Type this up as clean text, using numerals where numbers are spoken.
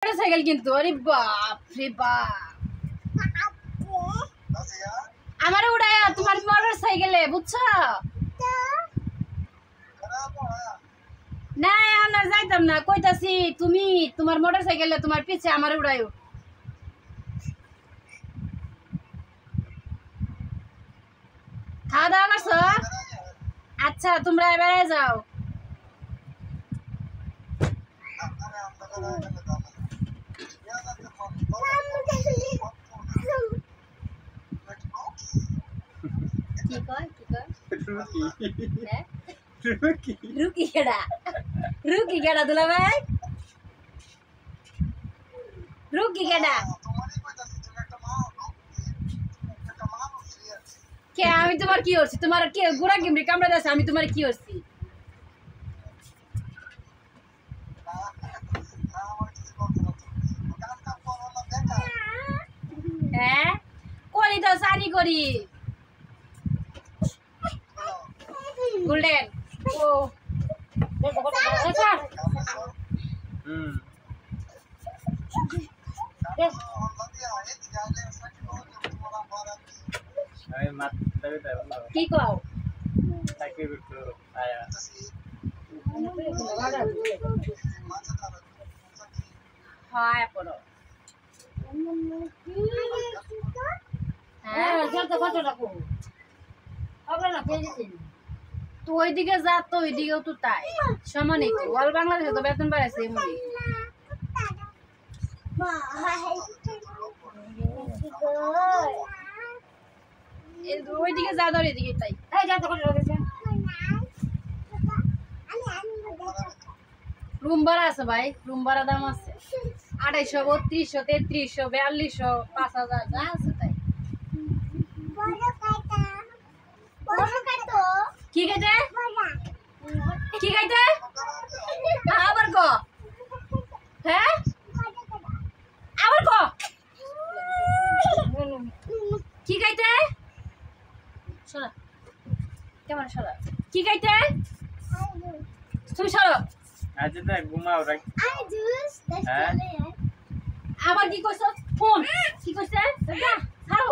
motorcycle কিন্তু আরে বাপ রে বাপ আমার উড়ায়া তোমার মোটরসাইকেলে বুঝছো না আমরা যাইতাম না কইতাছি তুমি তোমার মোটরসাইকেলে তোমার পিছে আমার উড়ায়ও খাওয়া দাওয়া করছো আচ্ছা তোমরা এবারে যাও কি কয় রুকি কেডা দুলা ভাই রুকি কেডা কে আমি তোমার কি করছি তোমার কি গুড়া কিমরি কামড়া দাস আমি তোমার কি করছি হ্যাঁ করি তো সারি করি গোল্ডেন ও আচ্ছা কি কও হ্যাঁ পড়ো হ্যাঁ জলটা কত রাখো হবে না পেয়ে গেছি তো ওইদিকে যা তো ওইদিকেও তো তাই সমানই তো অল বাংলাদেশে তো বেতন বাড়াইছে এমনি ওইদিকে যা ধর এদিকে তাই রুম ভাড়া আছে ভাই রুম ভাড়া দাম আছে 250 3200 3300 5000 যা আছে তাই কি খাইতে কি খাইতে আবার ক হ্যাঁ আবার ক কি খাইতে শোনা কেমন সরা কি খাইতে তুমি সরো আজ তো ঘুমাও রাখ আবার কি কইছ ফোন কি কইছে ছাড়ো